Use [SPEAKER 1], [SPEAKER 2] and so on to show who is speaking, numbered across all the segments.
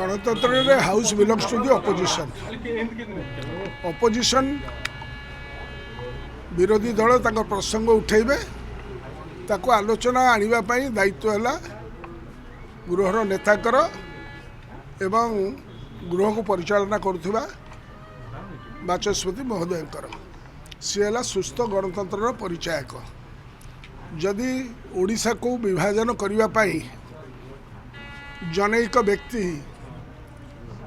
[SPEAKER 1] गणतंत्र रे house belongs to the opposition विरोधी दल तांको प्रसंग उठेबे ताको आलोचना आनिबा पई दायित्व है गृहर नेताकर एवं गृह को परिचालना करुवा बाचस्पति महोदयकर सी है सुस्थ गणतंत्र परिचायक। जदि ओडिशा को विभाजन करने जनैक व्यक्ति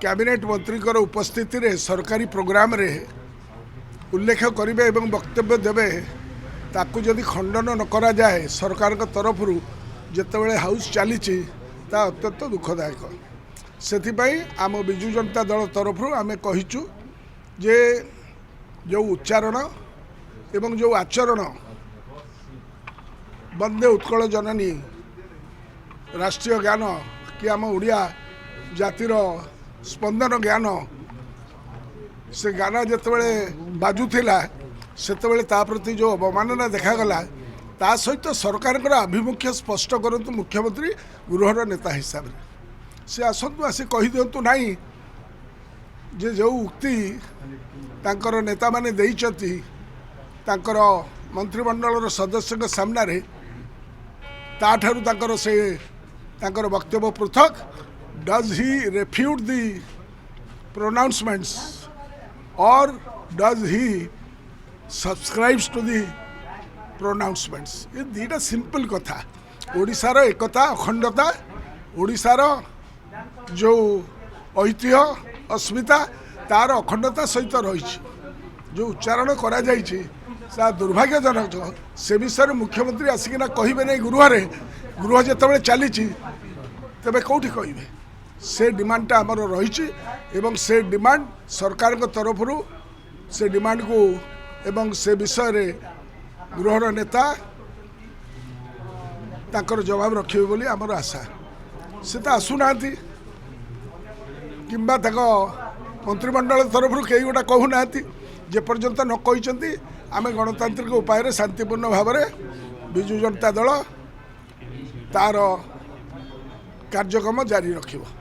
[SPEAKER 1] कैबिनेट मंत्री उपस्थिति रे सरकारी प्रोग्राम रे उल्लेख करेंगे एवं वक्तव्य देवे ताकू जदि खंडन न करा जाए सरकार के तरफ जितेबाला हाउस चली अत्यंत दुखदायक। से आम विजु जनता दल तरफ आम कहीचु जे जो उच्चारण एवं जो आचरण वंदे उत्कल जननी राष्ट्रीय ज्ञान कि आम ओडिया जातिर स्पंदन ज्ञान से गाना जितेबाला बाजुला से प्रति जो अवमानना देखागला ता सहित सरकार आभिमुख्य स्पष्ट करतु मुख्यमंत्री गृहर नेता हिसाब से आसतु आसी कही दिंतु नाई जे जो उक्ति तांकर नेता माने देइचती तांकर मंत्रिमंडल सदस्य के सामना रे ताठारु तांकर से तांकर वक्तव्य पृथक। Does he refute the pronouncements और does he subscribes to the pronouncements? ये दुईटा सिंपल कथा। ओडिशार एकता अखंडता ओडिशार जो ऐतिह्य अस्मिता तार अखंडता सहित रही जो उच्चारण करा जाइछि सा दुर्भाग्यजनक। से विषय मुख्यमंत्री आसिकिना कहिबे नहीं गृह जितेबाला चली तेबे कौटी कहिबे? से डिमांडटा आमर रही एवं से डिमांड सरकार के तरफ से डिमांड को एवं से विषय रे गृहर नेता ताकर जवाब रखिबे बोली आमर आशा। से तो आसुना किंबा मंत्रिमंडल तरफ कई गोटा कहूना जे पर्यंत न कही आम गणतांत्रिक उपाय शांतिपूर्ण भाव में विजु जनता दल तार कार्यक्रम जारी रखिबो।